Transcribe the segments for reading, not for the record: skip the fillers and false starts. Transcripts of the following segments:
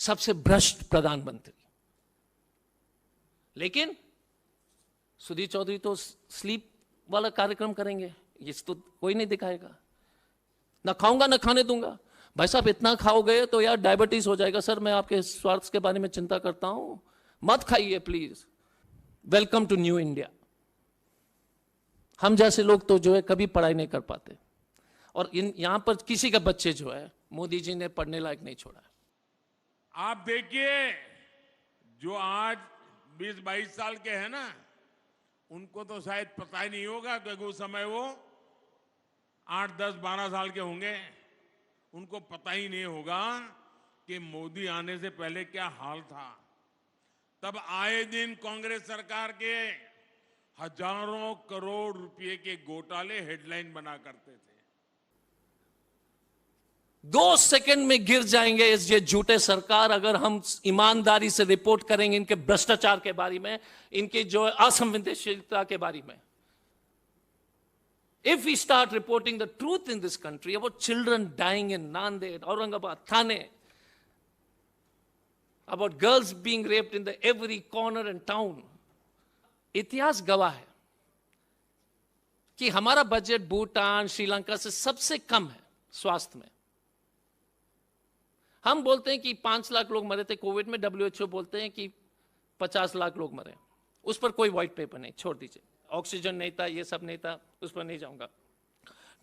सबसे भ्रष्ट प्रधानमंत्री। लेकिन सुधीर चौधरी तो स्लीप वाला कार्यक्रम करेंगे, ये तो कोई नहीं दिखाएगा। ना खाऊंगा ना खाने दूंगा। भाई साहब इतना खाओगे तो यार डायबिटीज हो जाएगा। सर मैं आपके स्वास्थ्य के बारे में चिंता करता हूं, मत खाइए please. Welcome to new India. हम जैसे लोग तो जो है कभी पढ़ाई नहीं कर पाते, और यहां पर किसी का बच्चे जो है मोदी जी ने पढ़ने लायक नहीं छोड़ा। आप देखिए, जो आज 20-22 साल के हैं ना, उनको तो शायद पता ही नहीं होगा, क्योंकि उस समय वो 8, 10, 12 साल के होंगे। उनको पता ही नहीं होगा कि मोदी आने से पहले क्या हाल था। तब आए दिन कांग्रेस सरकार के हजारों करोड़ रुपए के घोटाले हेडलाइन बना करते थे। 2 सेकंड में गिर जाएंगे इस ये झूठे सरकार, अगर हम ईमानदारी से रिपोर्ट करेंगे इनके भ्रष्टाचार के बारे में, इनकी जो असंवेदनशीलता के बारे में। If we start reporting the truth in this country about children dying in Nanded, Aurangabad, Thane, about girls being raped in the every corner and town, इतिहास गवाह है कि हमारा बजट भूटान, श्रीलंका से सबसे कम है स्वास्थ्य में। हम बोलते हैं कि 5 लाख लोग मरे थे कोविड में, WHO बोलते हैं कि 50 लाख लोग मरे। उस पर कोई व्हाइट पेपर नहीं, छोड़ दीजिए। ऑक्सीजन नहीं था, ये सब नहीं था, उस पर नहीं जाऊंगा।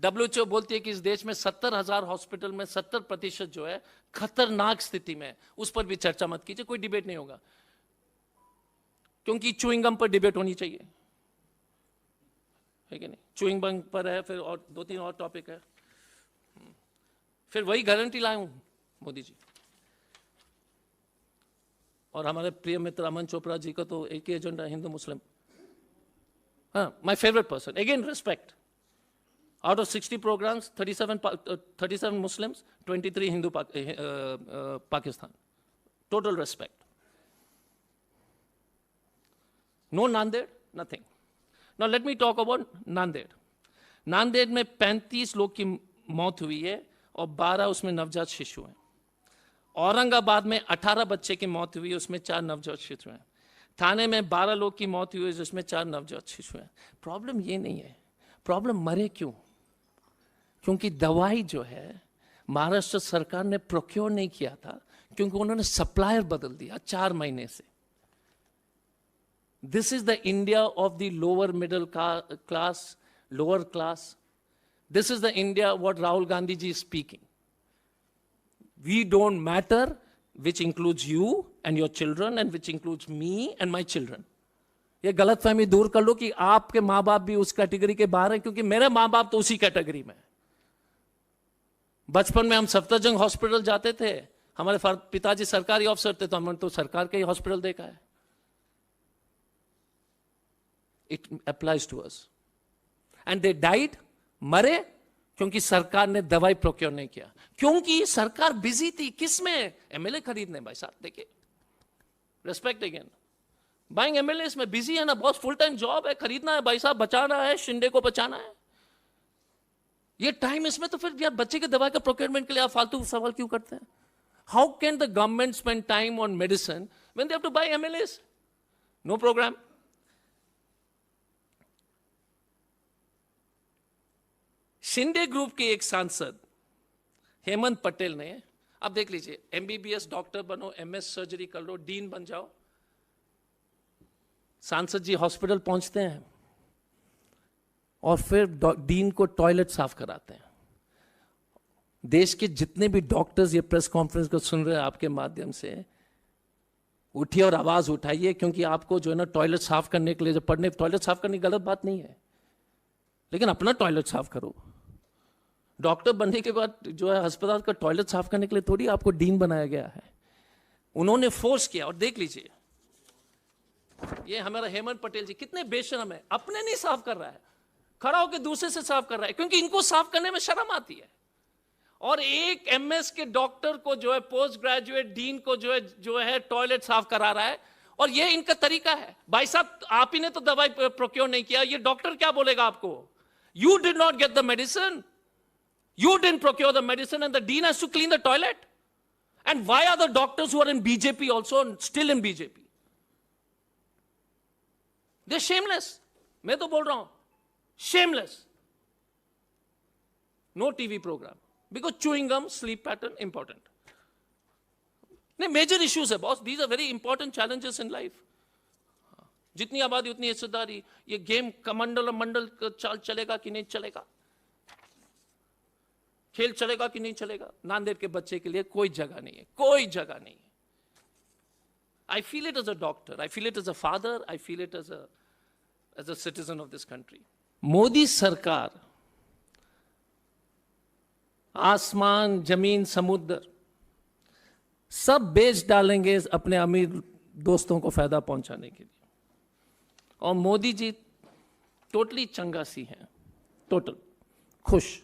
WHO बोलती है कि इस देश में 70,000 हॉस्पिटल में 70% जो है खतरनाक स्थिति में, उस पर भी चर्चा मत कीजिए, कोई डिबेट नहीं होगा, क्योंकि च्युइंग गम पर डिबेट होनी चाहिए, है कि नहीं? च्युइंग गम पर है, फिर और 2-3 और टॉपिक है। फिर वही गारंटी लाए हूं मोदी जी। और हमारे प्रिय मित्र अमन चोपड़ा जी का तो एक ही agenda, Hindu Muslim. My favorite person. Again, respect. Out of 60 programs, 37 Muslims, 23 Hindu Pakistan. Total respect. No Nanded, nothing. Now let me talk about Nanded. Nanded में 35 लोग की मौत हुई है और 12 उसमें नवजात शिशु हैं। औरंगाबाद में 18 बच्चे की मौत हुई है, उसमें 4 नवजात शिशु हैं। थाने में 12 लोग की मौत हुई है, जिसमें 4 नवजात शिशु हैं। प्रॉब्लम ये नहीं है, प्रॉब्लम मरे क्यों? क्योंकि दवाई जो है महाराष्ट्र सरकार ने प्रोक्योर नहीं किया था, क्योंकि उन्होंने सप्लायर बदल दिया 4 महीने से। This is the India of the lower middle class, lower class. This is the India what Rahul Gandhi ji is speaking. We don't matter, which includes you and your children and which includes me and my children. ये गलतफहमी दूर कर लो कि आपके माँ बाप भी उस कैटेगरी के बाहर हैं, क्योंकि मेरे माँ बाप तो उसी कैटेगरी में। बचपन में हम सफदरजंग हॉस्पिटल जाते थे, हमारे पिताजी सरकारी ऑफिसर थे, तो हमने तो सरकार के ही हॉस्पिटल देखा है। It applies to us. And they died, मरे, क्योंकि सरकार ने दवाई प्रोक्योर नहीं किया, क्योंकि सरकार बिजी थी किसमें? एमएलए खरीदने। भाई साहब देखिए, रेस्पेक्ट अगेन। बाइंग एमएलए में बिजी है ना, बहुत फुल टाइम जॉब है, खरीदना है भाई साहब, बचाना है, शिंदे को बचाना है। ये टाइम इसमें, तो फिर यार बच्चे के दवाई का प्रोक्योरमेंट के लिए आप फालतू सवाल क्यों करते हैं? How can the government spend time on medicine when they have to buy MLA? No programme. Shinde group के एक सांसद हेमंत पटेल ने, अब देख लीजिए, एमबीबीएस डॉक्टर बनो, एमएस सर्जरी कर लो, डीन बन जाओ। सांसद जी हॉस्पिटल पहुंचते हैं और फिर डीन को टॉयलेट साफ कराते हैं। देश के जितने भी डॉक्टर्स ये प्रेस कॉन्फ्रेंस को सुन रहे हैं आपके माध्यम से, उठिए और आवाज उठाइए, क्योंकि आपको जो है ना टॉयलेट साफ करने के लिए, जब पढ़ने, टॉयलेट साफ करने की गलत बात नहीं है, लेकिन अपना टॉयलेट साफ करो। डॉक्टर बनने के बाद जो है अस्पताल का टॉयलेट साफ करने के लिए थोड़ी आपको डीन बनाया गया है। उन्होंने फोर्स किया। और देख लीजिए, ये हमारा हेमंत पटेल जी कितने बेशरम है, अपने नहीं साफ कर रहा है, खड़ा होकर दूसरे से साफ कर रहा है, क्योंकि इनको साफ करने में शर्म आती है। और एक एमएस के डॉक्टर को जो है, पोस्ट ग्रेजुएट डीन को जो है टॉयलेट साफ करा रहा है, और ये इनका तरीका है। भाई साहब, आप ही ने तो दवाई प्रोक्योर नहीं किया, ये डॉक्टर क्या बोलेगा आपको? You did not get the medicine, you didn't procure the medicine, and the dean has to clean the toilet. And why are the doctors who are in BJP also still in BJP? They're shameless. मैं तो बोल रहा हूं, shameless. No TV program. Because chewing gum, sleep pattern, important. नहीं, major issues है boss. These are very important challenges in life. जितनी आबादी उतनी हिस्सेदारी. ये गेम कमंडल और मंडल चाल चलेगा कि नहीं चलेगा? खेल चलेगा कि नहीं चलेगा? नांदेड़ के बच्चे के लिए कोई जगह नहीं है, कोई जगह नहीं है. I feel it as a doctor, I feel it as a father, I feel it as a citizen of this country. Modi सरकार आसमान, जमीन, समुद्र सब बेच डालेंगे अपने अमीर दोस्तों को फायदा पहुंचाने के लिए. और मोदी जी टोटली चंगासी हैं, टोटल खुश.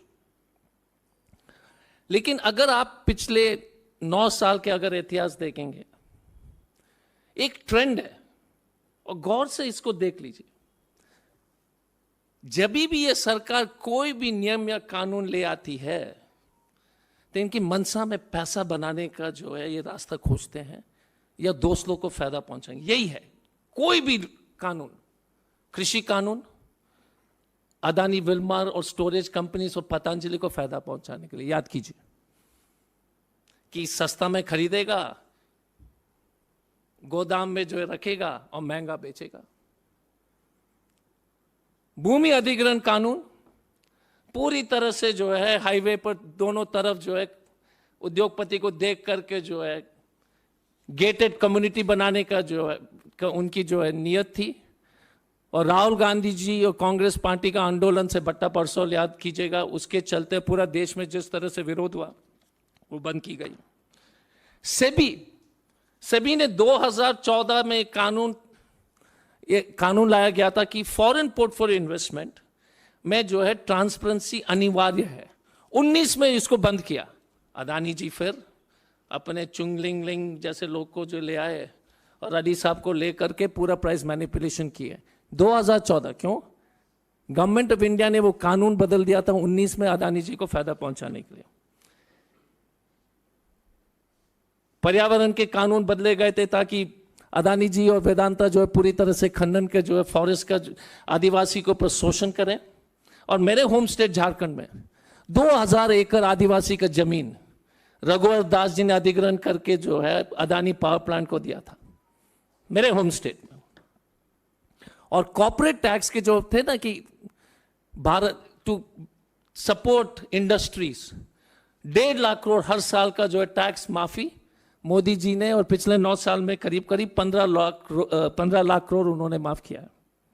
लेकिन अगर आप पिछले 9 साल के अगर इतिहास देखेंगे, एक ट्रेंड है, और गौर से इसको देख लीजिए. जब भी ये सरकार कोई भी नियम या कानून ले आती है तो इनकी मनसा में पैसा बनाने का जो है ये रास्ता खोजते हैं या दोस्त लोग को फायदा पहुंचाएंगे. यही है कोई भी कानून. कृषि कानून, अदानी विल्मार और स्टोरेज कंपनीज और पतंजलि को फायदा पहुंचाने के लिए. याद कीजिए कि सस्ता में खरीदेगा, गोदाम में जो है रखेगा और महंगा बेचेगा. भूमि अधिग्रहण कानून पूरी तरह से जो है हाईवे पर दोनों तरफ जो है उद्योगपति को देख करके जो है गेटेड कम्युनिटी बनाने का जो है उनकी जो है नियत थी. और राहुल गांधी जी और कांग्रेस पार्टी का आंदोलन से बट्टा परसों याद कीजिएगा, उसके चलते पूरा देश में जिस तरह से विरोध हुआ वो बंद की गई. सेबी ने 2014 में कानून लाया गया था कि फॉरेन पोर्टफोलियो इन्वेस्टमेंट में जो है ट्रांसपेरेंसी अनिवार्य है. 19 में इसको बंद किया. अदानी जी फिर अपने चुंगलिंग जैसे लोग को जो ले आए और अली साहब को लेकर के पूरा प्राइस मैनिपुलेशन किए. 2014 क्यों? गवर्नमेंट ऑफ इंडिया ने वो कानून बदल दिया था 19 में अदानी जी को फायदा पहुंचाने के लिए. पर्यावरण के कानून बदले गए थे ताकि अदानी जी और वेदांता जो है पूरी तरह से खनन के जो है फॉरेस्ट का आदिवासी को ऊपर शोषण करें. और मेरे होम स्टेट झारखंड में 2000 एकड़ आदिवासी का जमीन रघुवर दास जी ने अधिग्रहण करके जो है अदानी पावर प्लांट को दिया था मेरे होम स्टेट में. और कॉर्पोरेट टैक्स के जो थे ना कि Bharat to support industries 1.5 lakh crore हर साल का जो है टैक्स माफी मोदी जी ने और पिछले 9 साल में करीब 15 लाख करोड़ उन्होंने माफ किया है.